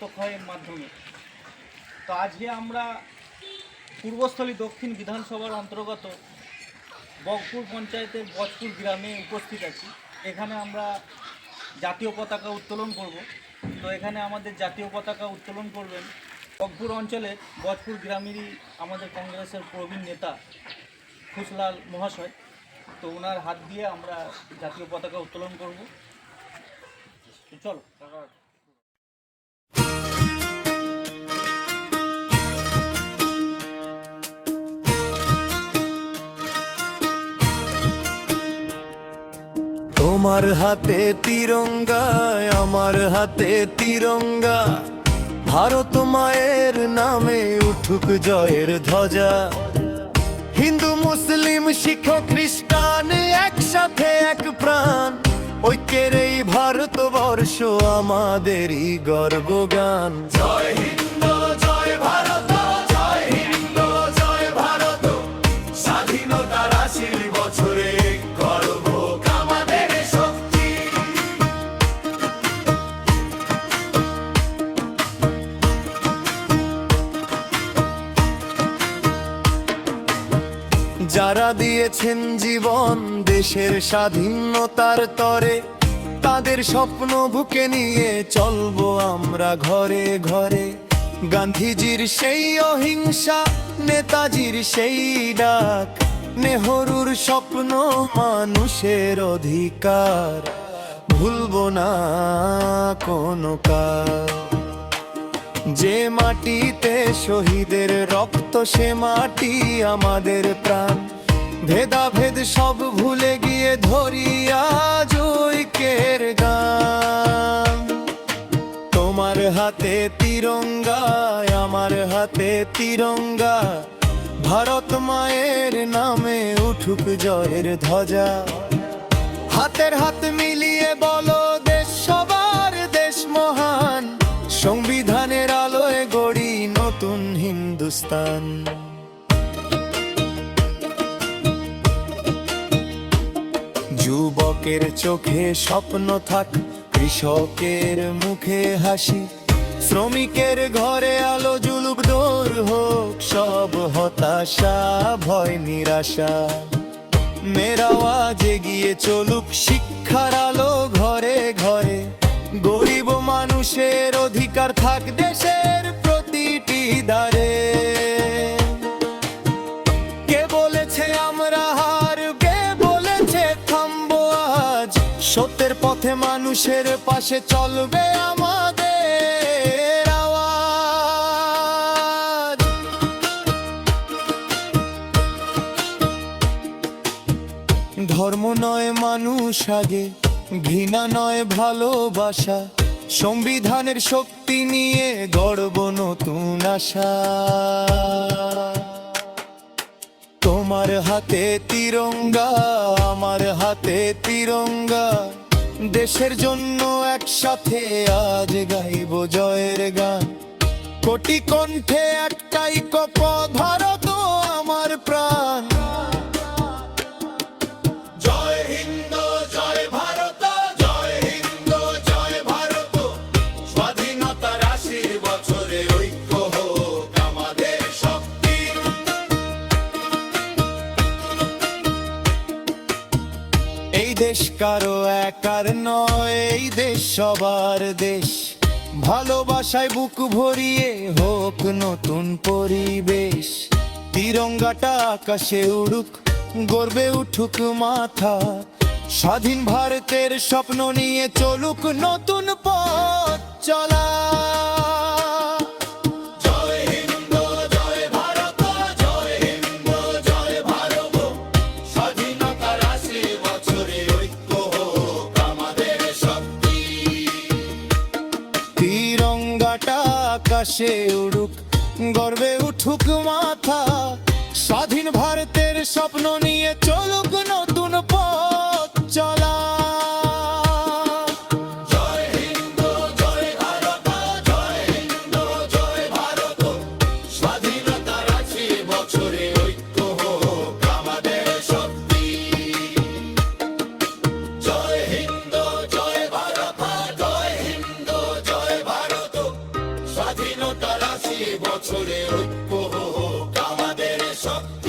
রক্তক্ষয়ের মাধ্যমে। তো আজকে আমরা পূর্বস্থলী দক্ষিণ বিধানসভার অন্তর্গত বগপুর পঞ্চায়েতের বজপুর গ্রামে উপস্থিত আছি। এখানে আমরা জাতীয় পতাকা উত্তোলন করব। তো এখানে আমাদের জাতীয় পতাকা উত্তোলন করবেন বগপুর অঞ্চলের বজপুর গ্রামেরই আমাদের কংগ্রেসের প্রবীণ নেতা খুশলাল মহাশয়। তো ওনার হাত দিয়ে আমরা জাতীয় পতাকা উত্তোলন করব। তো চলো। তোমার হাতে তিরঙ্গা, আমার হাতে তিরঙ্গা, ভারত মায়ের নামে উঠুক জয়ের ধ্বজা। হিন্দু মুসলিম শিখ খ্রিস্টান একসাথে এক প্রাণ, ঐক্যের এই ভারতবর্ষ আমাদেরই গর্বগান। জয় হিন্দ জয় ভারত, জয় হিন্দ জয় ভারত, স্বাধীনতার ৮০ বছরে গর্ব আমাদের শক্তি। যারা দিয়েছেন জীবন দেশের স্বাধীনতার তরে, তাদের স্বপ্ন বুকে নিয়ে চলবো আমরা ঘরে ঘরে। গান্ধীজির সেই অহিংসা, নেতাজির সেই ডাক, নেহরুর স্বপ্ন মানুষের অধিকার, ভুলবো না কোনো কাল। যে মাটিতে শহীদের রক্ত সে মাটি আমাদের প্রাণ, ভেদাভেদ সব ভুলে গিয়ে ধরি আজ ঐক্যের গান। তোমার হাতে তিরঙ্গা, আমার হাতে তিরঙ্গা, ভারত মায়ের নামে উঠুক জয়ের ধ্বজা। হাতের হাত মিলিয়ে বলো দেশ সবার দেশ মহান, সংবিধানের আলোয় গড়ি নতুন হিন্দুস্তান। যুবকের চোখে স্বপ্ন থাক, কৃষকের মুখে হাসি, শ্রমিকের ঘরে আলো জুলুক, দূর হোক সব হতাশা ভয় নিরাশা। মেয়ের আওয়াজ এগিয়ে চলুক, শিক্ষার আলো ঘরে ঘরে, গরিব মানুষের অধিকার থাক দেশের প্রতিটি দ্বারে। কে বলেছে আমরা হারবে, বলেছে থামবো আজ, সত্যের পথে মানুষের পাশে চলবে আমাদের আওয়াজ। ধর্ম নয় মানুষ আগে, ঘৃণা নয় ভালোবাসা, সংবিধানের শক্তি নিয়ে গড়ব নতুন আশা। তোমার হাতে তিরঙ্গা, আমার হাতে তিরঙ্গা, দেশের জন্য একসাথে আজ গাইব জয়ের গান। কোটি কণ্ঠে একটাই কপথ, ভারত আমার প্রাণ। জয় হিন্দ জয় ভারত, জয় হিন্দ জয় ভারত, স্বাধীনতার ৮০ বছরে ঐক্য হোক আমাদের শক্তি। এই দেশ কারো একার নয়, এই দেশ সবার দেশ, ভালোবাসায় বুক ভরিয়ে হোক নতুন পরিবেশ। তিরঙ্গাটা আকাশে উড়ুক, গর্বে উঠুক মাথা, স্বাধীন ভারতের স্বপ্ন নিয়ে চলুক নতুন পথ চলা। জয় হিন্দ জয় ভারত, জয় হিন্দ জয় ভারত, স্বাধীনতার ৮০ বছরে ঐক্য হোক আমাদের শক্তি। তিরঙ্গাটা আকাশে উড়ুক, গর্বে উঠুক মাথা, স্বাধীন ভারতের স্বপ্ন নিয়ে চলুক নতুন পথ চলা। জয় হিন্দ জয় ভারত, জয় হিন্দ জয় ভারত, স্বাধীনতার ৮০ বছরে ঐক্য হোক আমাদের শক্তি। জয় হিন্দ জয় ভারত, জয় হিন্দ জয় ভারত, স্বাধীনতার 80 বছরে ঐক্য হোক আমাদের শক্ত।